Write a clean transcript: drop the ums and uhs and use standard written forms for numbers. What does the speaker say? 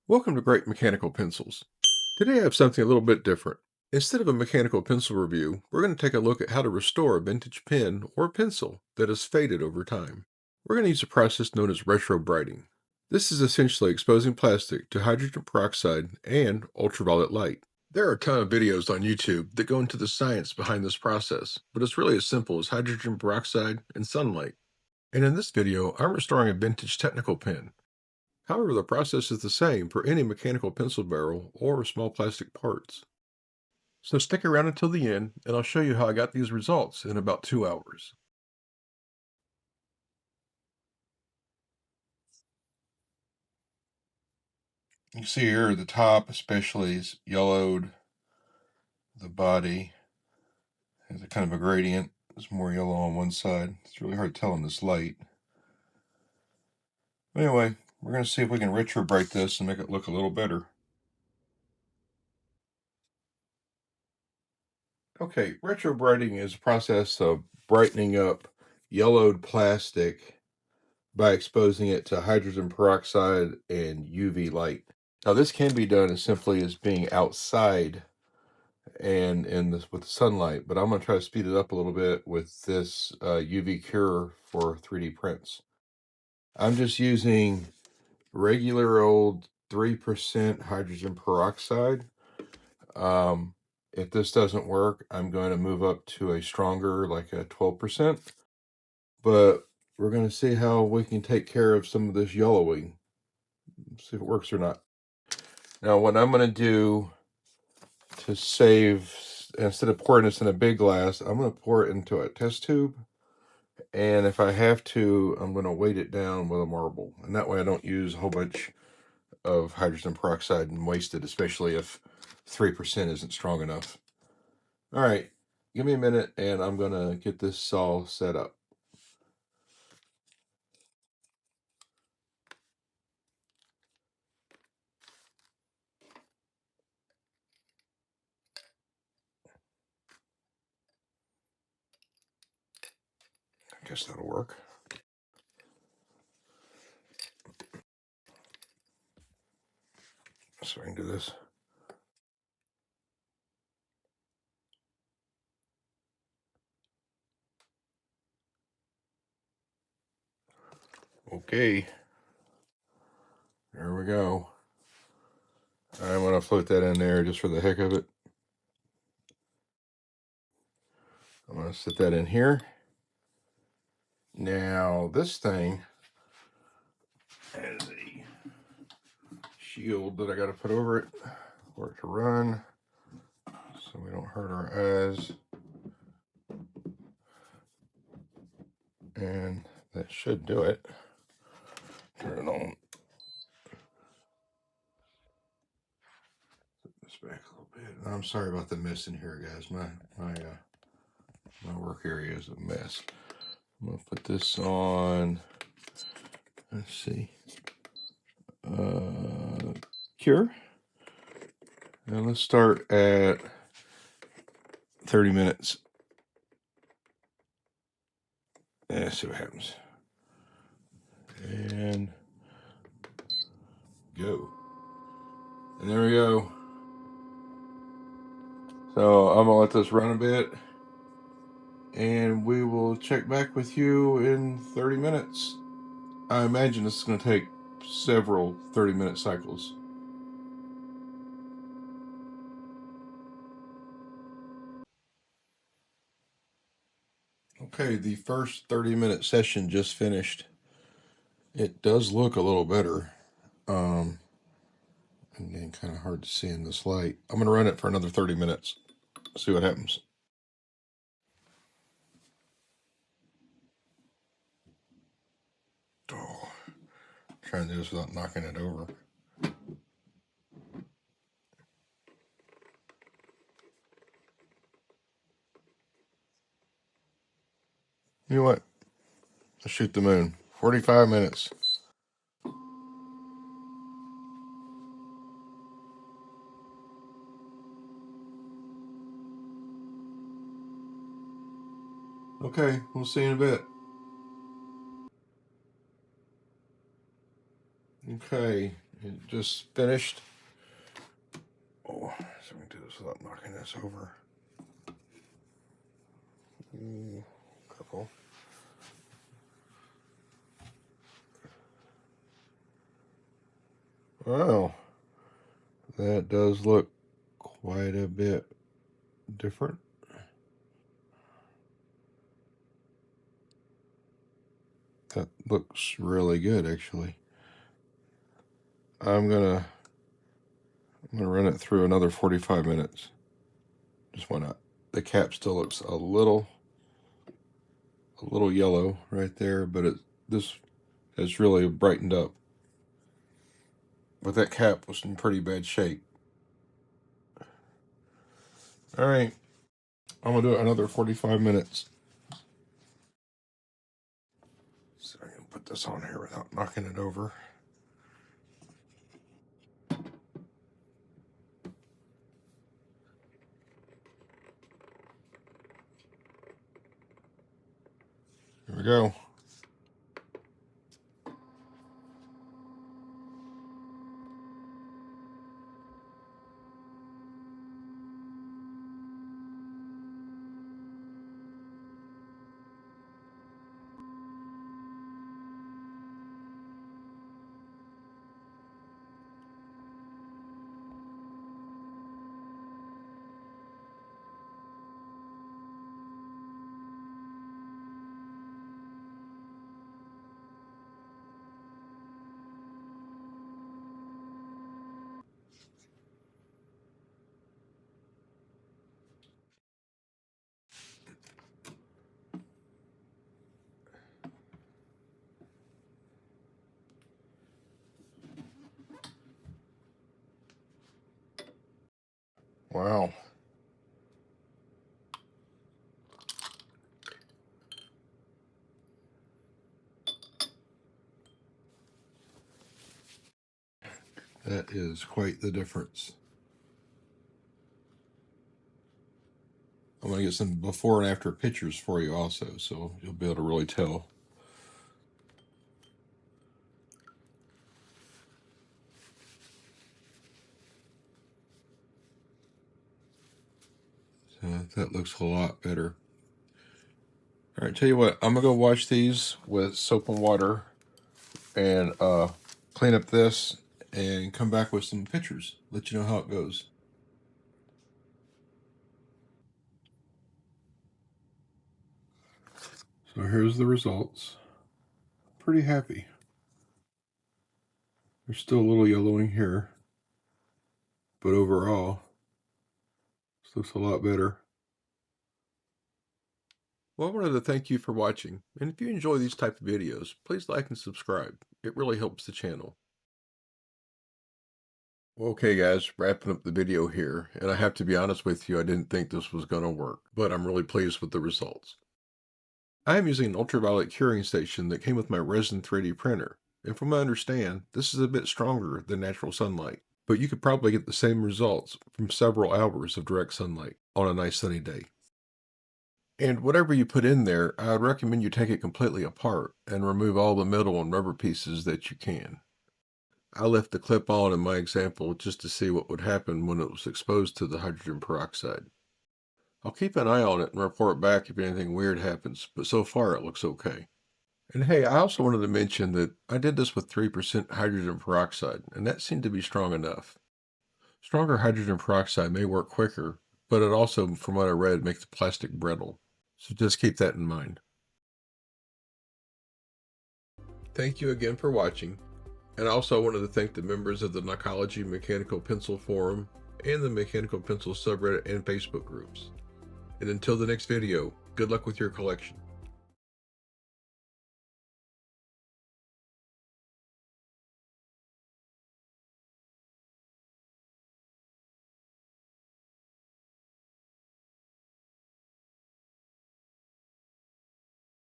Welcome to Great Mechanical Pencils. Today I have something a little bit different. Instead of a mechanical pencil review, we're going to take a look at how to restore a vintage pen or pencil that has faded over time. We're going to use a process known as retrobrighting. This is essentially exposing plastic to hydrogen peroxide and ultraviolet light. There are a ton of videos on YouTube that go into the science behind this process, but it's really as simple as hydrogen peroxide and sunlight. And in this video, I'm restoring a vintage technical pen. However, the process is the same for any mechanical pencil barrel or small plastic parts. So stick around until the end, and I'll show you how I got these results in about 2 hours. You can see here the top especially is yellowed. The body has a kind of a gradient. There's more yellow on one side. It's really hard to tell in this light. Anyway, we're going to see if we can retrobright this and make it look a little better. Okay, retrobrighting is a process of brightening up yellowed plastic by exposing it to hydrogen peroxide and UV light. Now, this can be done as simply as being outside and with the sunlight, but I'm going to try to speed it up a little bit with this UV cure for 3D prints. I'm just using regular old 3% hydrogen peroxide. If this doesn't work, I'm going to move up to a stronger, like a 12%. But we're going to see how we can take care of some of this yellowing. See if it works or not. Now, what I'm going to do to save, instead of pouring this in a big glass, I'm going to pour it into a test tube. And if I have to, I'm going to weight it down with a marble. And that way I don't use a whole bunch of hydrogen peroxide and waste it, especially if 3% isn't strong enough. All right, give me a minute and I'm going to get this all set up. I guess that'll work. So I can do this. Okay, there we go. I'm going to float that in there just for the heck of it. I'm going to set that in here. Now, this thing has a shield that I got to put over it for it to run so we don't hurt our eyes. And that should do it. Turn it on. Put this back a little bit. I'm sorry about the mess in here, guys. My work area is a mess. I'm gonna put this on. Let's see. Cure. And let's start at 30 minutes. And see what happens. And go. And there we go. So I'm gonna let this run a bit, and we will check back with you in 30 minutes. I imagine this is going to take several 30-minute cycles. Okay, the first 30-minute session just finished. It does look a little better. Again, kind of hard to see in this light. I'm going to run it for another 30 minutes. See what happens. Oh, trying to do this without knocking it over. You know what? Let's shoot the moon. 45 minutes. Okay, we'll see you in a bit. Okay, It just finished. Oh, so we can do this without knocking this over. Careful. Wow, that does look quite a bit different. That looks really good, actually. I'm gonna run it through another 45 minutes. Just why not? The cap still looks a little yellow right there, but this has really brightened up. But that cap was in pretty bad shape. All right, I'm gonna do it another 45 minutes. So I'm gonna put this on here without knocking it over. Here we go. Wow. That is quite the difference. I'm going to get some before and after pictures for you also, so you'll be able to really tell. So that looks a lot better. All right, tell you what, I'm going to go wash these with soap and water and clean up this and come back with some pictures. Let you know how it goes. So here's the results. Pretty happy. There's still a little yellowing here, but overall, this looks a lot better. Well, I wanted to thank you for watching, and if you enjoy these type of videos, please like and subscribe. It really helps the channel. Well, okay guys, wrapping up the video here, and I have to be honest with you, I didn't think this was going to work, but I'm really pleased with the results. I am using an ultraviolet curing station that came with my resin 3D printer, and from what I understand, this is a bit stronger than natural sunlight, but you could probably get the same results from several hours of direct sunlight on a nice sunny day. And whatever you put in there, I would recommend you take it completely apart and remove all the metal and rubber pieces that you can. I left the clip on in my example just to see what would happen when it was exposed to the hydrogen peroxide. I'll keep an eye on it and report back if anything weird happens, but so far it looks okay. And hey, I also wanted to mention that I did this with 3% hydrogen peroxide, and that seemed to be strong enough. Stronger hydrogen peroxide may work quicker, but it also, from what I read, makes the plastic brittle. So just keep that in mind. Thank you again for watching. And also I wanted to thank the members of the Nocology Mechanical Pencil Forum and the Mechanical Pencil subreddit and Facebook groups. And until the next video, good luck with your collection.